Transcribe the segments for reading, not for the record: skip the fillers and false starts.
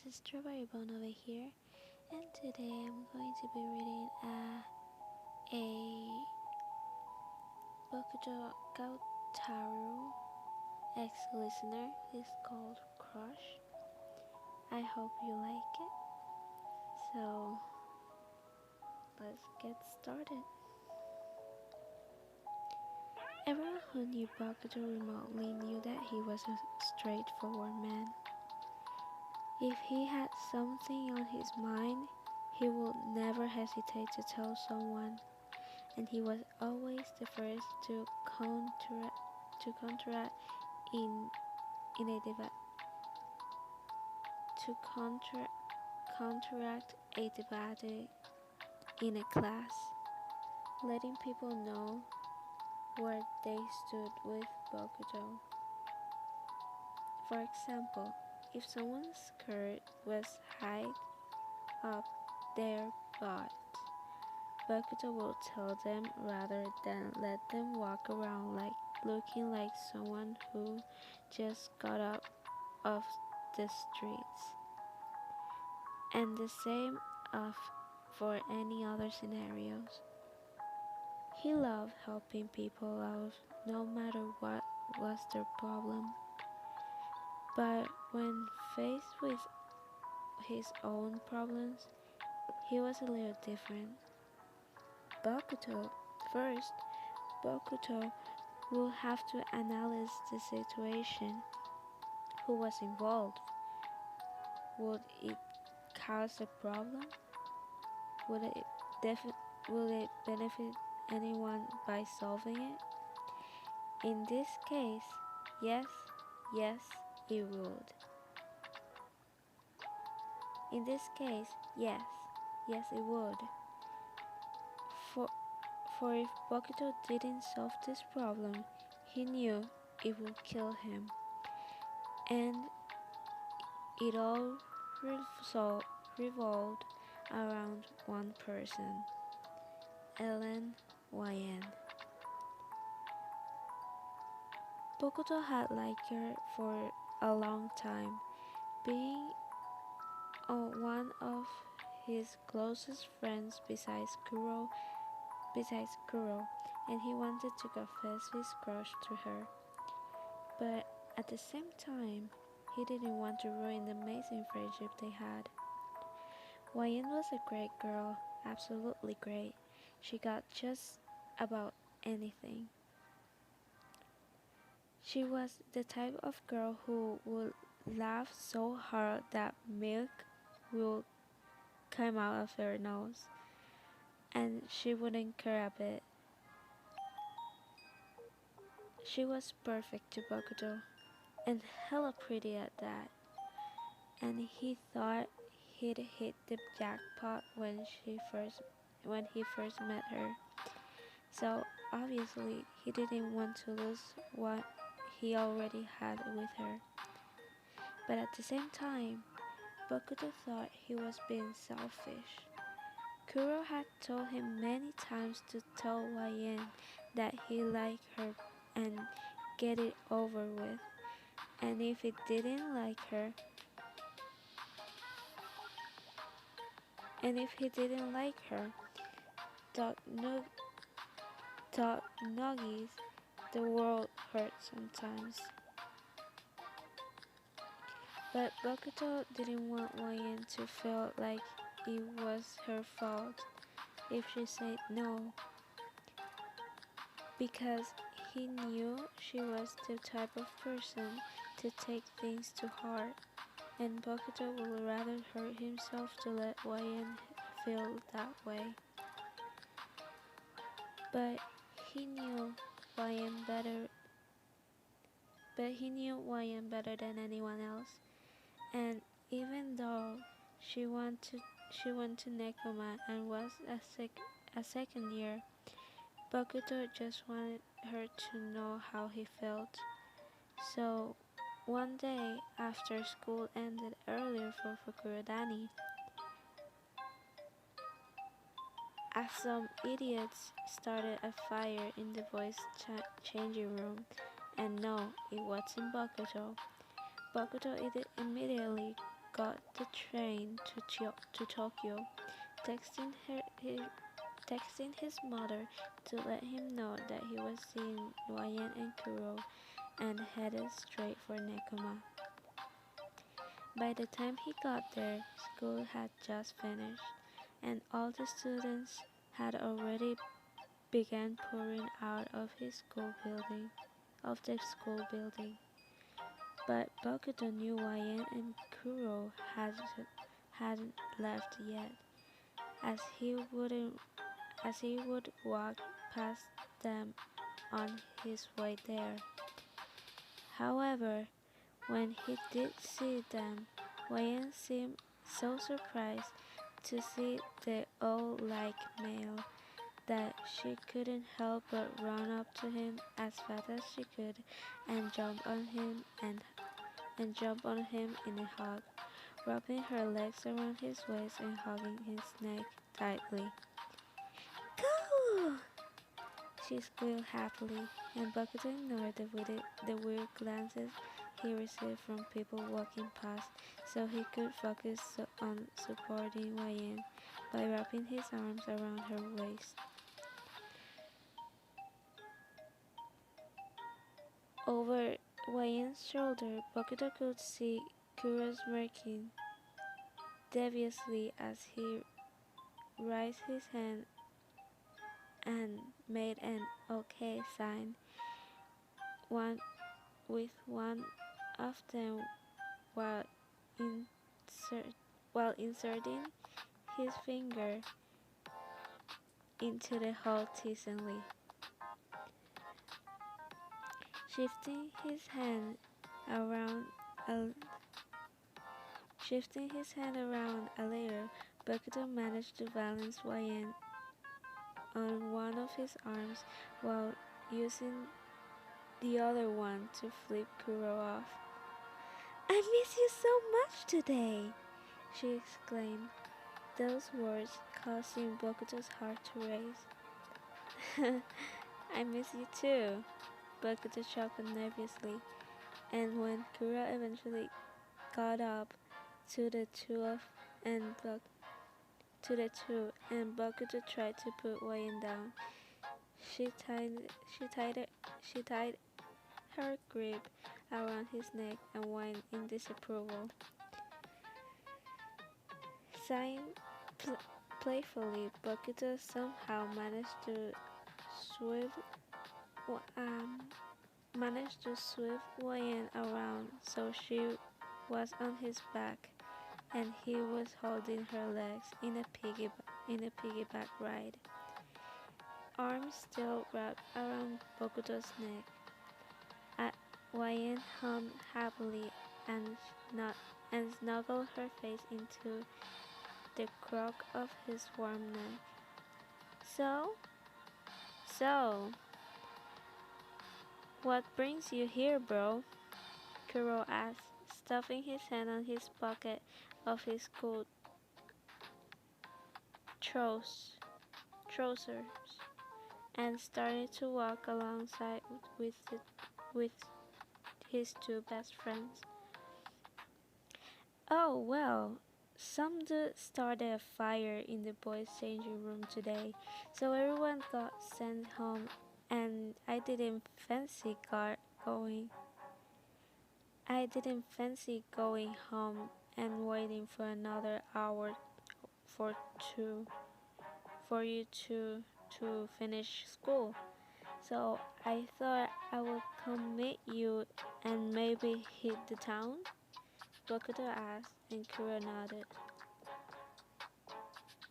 this is Strawberry Bone over here, and today I'm going to be reading a Bokuto Koutarou ex-listener. It's called Crush. I hope you like it. So let's get started. Everyone who knew Bokuto remotely knew that he was a straightforward man. If he had something on his mind, he would never hesitate to tell someone, and he was always the first to counteract in in a debate to counteract a debate in a class, letting people know where they stood with Bokuto. For example, if someone's skirt was high up their butt, Bokuto will tell them rather than let them walk around looking like someone who just got up off the streets. And the same of for any other scenarios. He loved helping people out no matter what was their problem. But when faced with his own problems, he was a little different. Bokuto First, Bokuto will have to analyze the situation. Who was involved? Would it cause a problem? Would it, will it benefit anyone by solving it? In this case, yes, yes, it would. In this case, yes, yes, it would. For, for if Bokuto didn't solve this problem, he knew it would kill him. And it all revolved around one person, Ellen Yeayyy. Bokuto had liked her for a long time, being one of his closest friends besides Kuro, and he wanted to confess his crush to her. But at the same time, he didn't want to ruin the amazing friendship they had. Yeayyy was a great girl, absolutely great. She got just about anything. She was the type of girl who would laugh so hard that milk would come out of her nose, and she wouldn't care a bit. She was perfect to Bokuto, and hella pretty at that, and he thought he'd hit the jackpot when he first met her. So obviously he didn't want to lose what he already had with her. But at the same time, Bokuto thought he was being selfish. Kuro had told him many times to tell Yeayyy that he liked her and get it over with. And if he didn't like her, thought Noggies, the world hurt sometimes. But Bokuto didn't want Yeayyy to feel like it was her fault if she said no, because he knew she was the type of person to take things too hard, and Bokuto would rather hurt himself to let Yeayyy feel that way. But he knew Yeayyy better than anyone else, and even though she went to Nekoma and was a second year, Bokuto just wanted her to know how he felt. So one day after school ended earlier for Fukurodani, as some idiots started a fire in the voice changing room, and no, it wasn't Bokuto. Bokuto immediately got the train to Tokyo, texting texting his mother to let him know that he was seeing Wayan and Kuro and headed straight for Nekoma. By the time he got there, school had just finished, and all the students had already began pouring out of the school building. But Bokuto knew Wayan and Kuro hadn't left yet, as he would walk past them on his way there. However, when he did see them, Wayan seemed so surprised to see the owl-like male that she couldn't help but run up to him as fast as she could and jump on him in a hug, wrapping her legs around his waist and hugging his neck tightly. Go! She squealed happily, and Bokuto ignored the weird glances he received from people walking past so he could focus on supporting Wayan by wrapping his arms around her waist. Over Wayan's shoulder, Bokuto could see Kuro smirking deviously as he raised his hand and made an OK sign, one with one of them while, while inserting his finger into the hole teasingly. Shifting his hand around a layer, Bokuto managed to balance Wayan on one of his arms while using the other one to flip Kuro off. I miss you so much today, she exclaimed, those words causing Bokuto's heart to race. I miss you too, Bokuto chuckled nervously, and when Kuro eventually got up to the two and Bokuto tried to put Wayan down, she tied her grip around his neck and whined in disapproval. Sighing playfully, Bokuto somehow managed to swivel Wayan around so she was on his back and he was holding her legs in a piggyback ride. Arms still wrapped around Bokuto's neck. Wayan hummed happily and snuggled her face into the crook of his warm neck. So, what brings you here, bro? Kuro asked, stuffing his hand on his pocket of his school trousers and started to walk alongside with his two best friends. Oh, well, some dude started a fire in the boys' changing room today, so everyone got sent home, and I didn't fancy going home and waiting for another hour for you to finish school. So I thought I would come meet you and maybe hit the town? Bokuto asked, and Kuro nodded.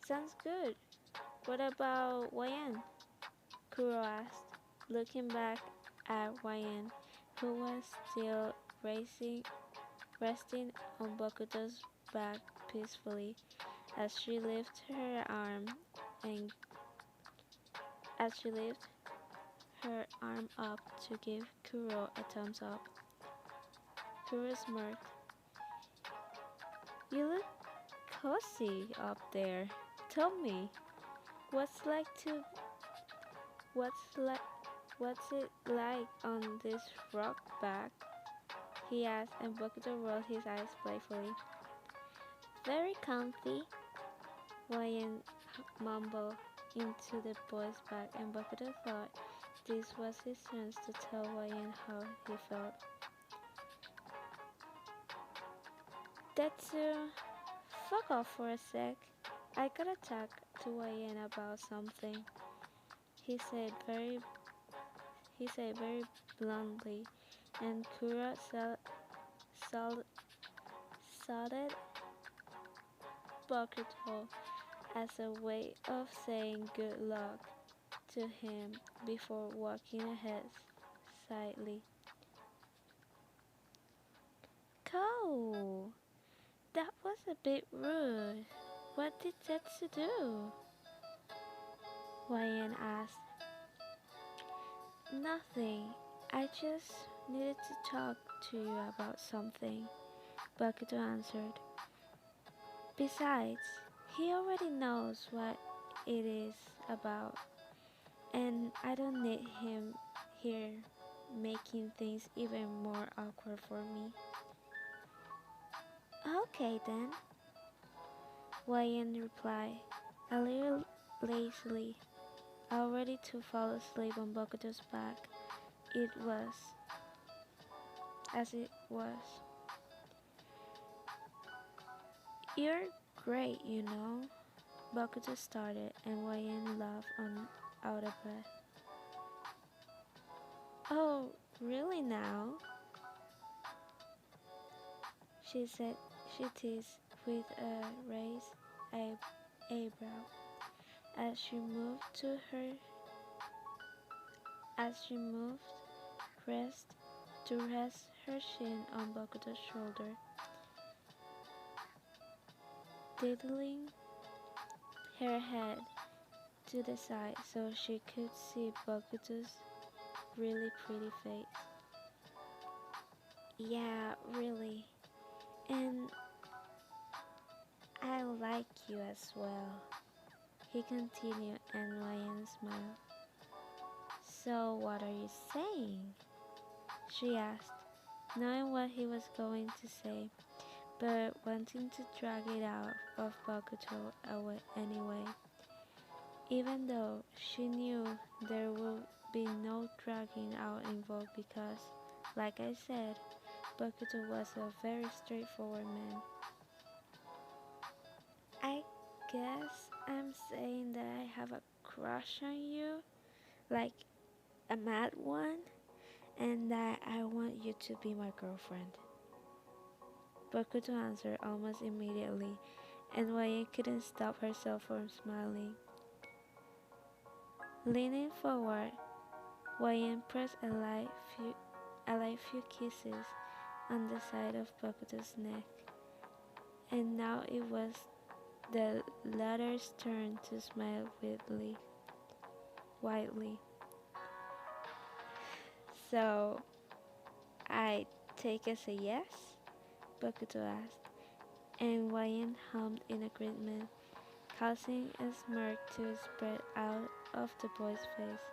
Sounds good. What about Wayan? Kuro asked, looking back at Wayan, who was still resting on Bokuto's back peacefully as she lifted her arm up to give Kuro a thumbs up. Kuro smirked. You look cozy up there. Tell me, what's it like on this rock back? He asked, and Bokuto rolled his eyes playfully. Very comfy, Wayan mumbled into the boy's back, and Bokuto thought this was his chance to tell Wayan how he felt. Tetsu, fuck off for a sec. I gotta talk to Wayan about something, he said very bluntly, and Kura saluted Bokuto as a way of saying good luck to him before walking ahead slightly. Ko, that was a bit rude. What did Tetsu do? Wayan asked. Nothing. I just needed to talk to you about something, Bokuto answered. Besides, he already knows what it is about, and I don't need him here making things even more awkward for me. Okay then, Wayan replied, a little lazily, already to fall asleep on Bokuto's back. It was as it was. You're great, you know, Bokuto started, and Wayan laughed out of breath. Oh, really now? She said, she teased with a raised eyebrow as she moved rest to rest her chin on Bokuto's shoulder, diddling her head to the side so she could see Bokuto's really pretty face. Yeah, really. And I like you as well, he continued, and Ryan smiled. So what are you saying? She asked, knowing what he was going to say, but wanting to drag it out of Bokuto away anyway, even though she knew there would be no dragging out involved because, like I said, Bokuto was a very straightforward man. I guess I'm saying that I have a crush on you, like a mad one, and that I want you to be my girlfriend. Bokuto answered almost immediately, and Waye couldn't stop herself from smiling. Leaning forward, Wayan pressed a light few kisses on the side of Bokuto's neck, and now it was the latter's turn to smile widely. So, I take as a yes? Bokuto asked, and Wayan hummed in agreement, causing a smirk to spread out of the boy's face.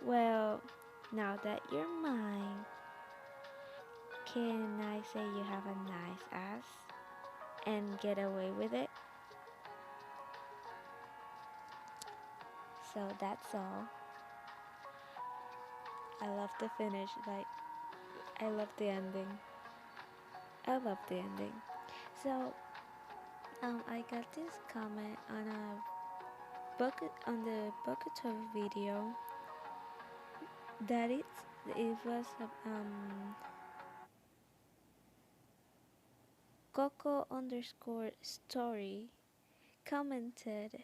Well, now that you're mine, can I say you have a nice ass and get away with it? So that's all. I love the finish, like I love the ending. I love the ending. So I got this comment on the Bokuto video that it was Coco underscore story commented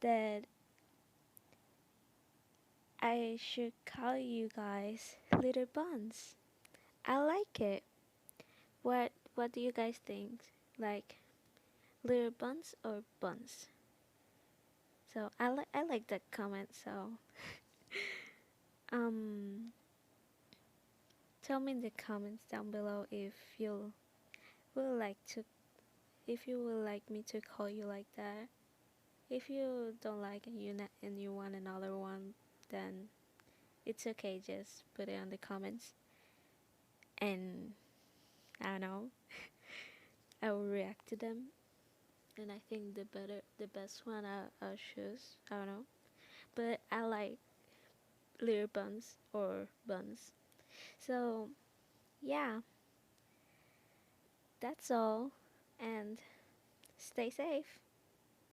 that I should call you guys little buns. I like it. What do you guys think? Like little buns or buns? So I like that comment. So um tell me in the comments down below will like to if you would like me to call you like that. If you don't like and you want another one, then it's okay. Just put it on the comments, and I don't know. I will react react to them. And I think the best one I'll choose. I don't know, but I like little buns or buns. So yeah, that's all, and stay safe.